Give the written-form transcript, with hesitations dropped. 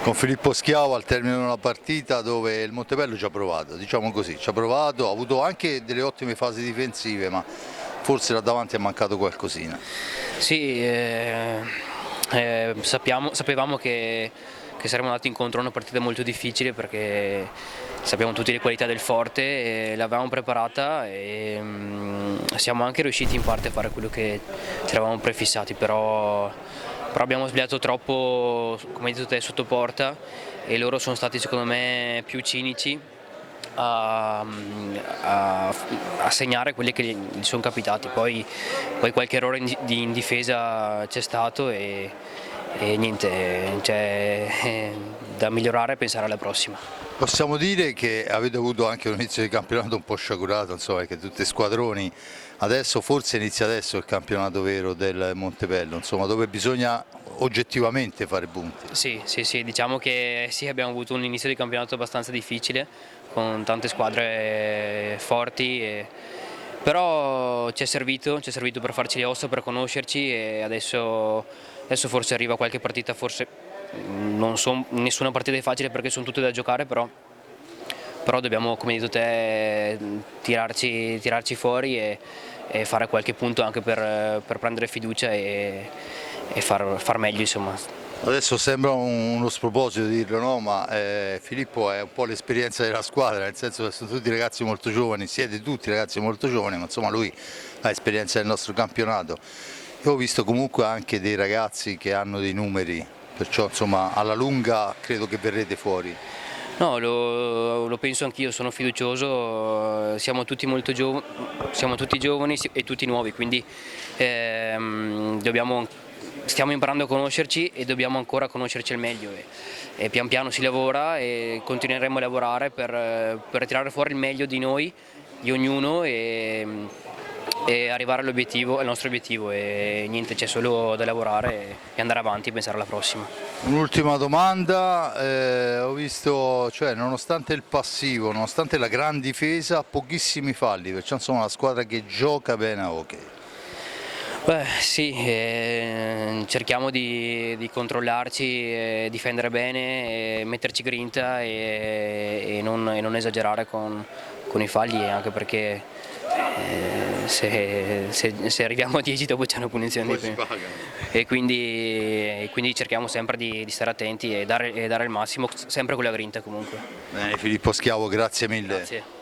Con Filippo Schiavo al termine di una partita dove il Montebello ci ha provato, diciamo così, ci ha provato, ha avuto anche delle ottime fasi difensive, ma forse là davanti è mancato qualcosina. Sì, sapevamo che saremmo andati incontro a una partita molto difficile perché sappiamo tutte le qualità del Forte e l'avevamo preparata e siamo anche riusciti in parte a fare quello che ci eravamo prefissati, però abbiamo sbagliato troppo, come hai detto te, sotto porta e loro sono stati secondo me più cinici a, a segnare quelli che gli sono capitati, poi qualche errore in difesa c'è stato e niente, c'è da migliorare e pensare alla prossima. Possiamo dire che avete avuto anche un inizio di campionato un po' sciagurato, insomma, che tutti squadroni, adesso forse inizia adesso il campionato vero del Montebello, insomma, dove bisogna oggettivamente fare punti. Sì, diciamo che sì, abbiamo avuto un inizio di campionato abbastanza difficile, con tante squadre forti, però ci è servito per farci le ossa, per conoscerci e adesso forse arriva qualche partita, forse non so, nessuna partita è facile perché sono tutte da giocare, però dobbiamo, come hai detto te, tirarci fuori e fare qualche punto anche per prendere fiducia e far meglio, insomma. Adesso sembra uno sproposito dirlo, no? Ma Filippo è un po' l'esperienza della squadra, nel senso che sono tutti ragazzi molto giovani, siete tutti ragazzi molto giovani, ma insomma lui ha esperienza del nostro campionato. Io ho visto comunque anche dei ragazzi che hanno dei numeri, perciò insomma alla lunga credo che verrete fuori. No, lo penso anch'io, sono fiducioso, siamo tutti molto giovani, siamo tutti giovani e tutti nuovi, quindi stiamo imparando a conoscerci e dobbiamo ancora conoscerci al meglio e pian piano si lavora e continueremo a lavorare per tirare fuori il meglio di noi, di ognuno e arrivare all'obiettivo, al nostro obiettivo e niente, c'è solo da lavorare e andare avanti e pensare alla prossima. Un'ultima domanda, ho visto, cioè nonostante il passivo, nonostante la gran difesa, pochissimi falli, perciò insomma una squadra che gioca bene a hockey. Beh, sì, cerchiamo di controllarci, difendere bene, metterci grinta e non esagerare con i falli, anche perché se arriviamo a 10 dopo c'è una punizione Poi di si più. pagano. E quindi cerchiamo sempre di stare attenti e dare il massimo, sempre con la grinta comunque. Bene, Filippo Schiavo, grazie mille. Grazie.